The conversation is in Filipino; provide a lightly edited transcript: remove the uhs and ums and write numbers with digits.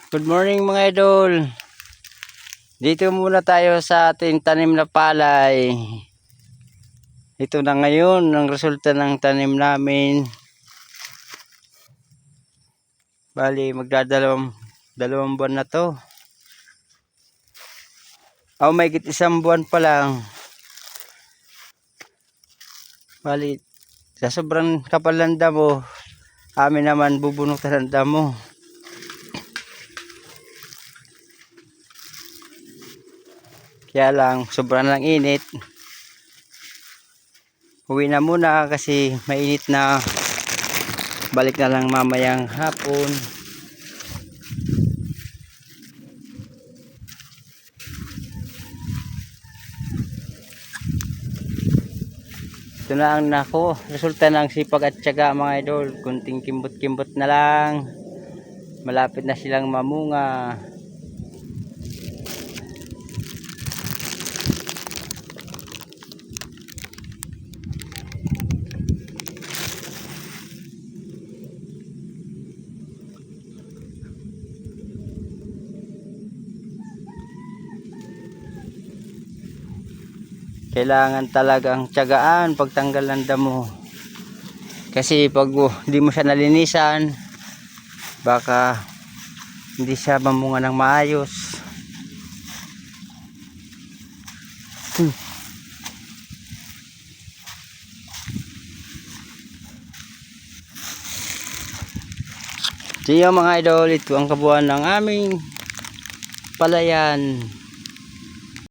Good morning mga idol. Dito muna tayo sa ating tanim na palay. Ito na ngayon ang resulta ng tanim namin. Bali dalawang buwan na to. May isang buwan pa lang. Bali sa sobrang kapal ng damo, amin naman bubunutan ng damo. Kaya lang sobrang lang init. Uwi na muna kasi mainit na. Balik na lang mamayang hapon. Ito na ang resulta ng sipag at tiyaga mga idol. Kunting kimbot-kimbot na lang. Malapit na silang mamunga. Kailangan talagang tiyagaan pagtanggal ng damo. Kasi pag hindi mo siya nalinisan, baka hindi siya mamunga ng maayos. So yun mga idol, ito ang kabuuan ng aming palayan.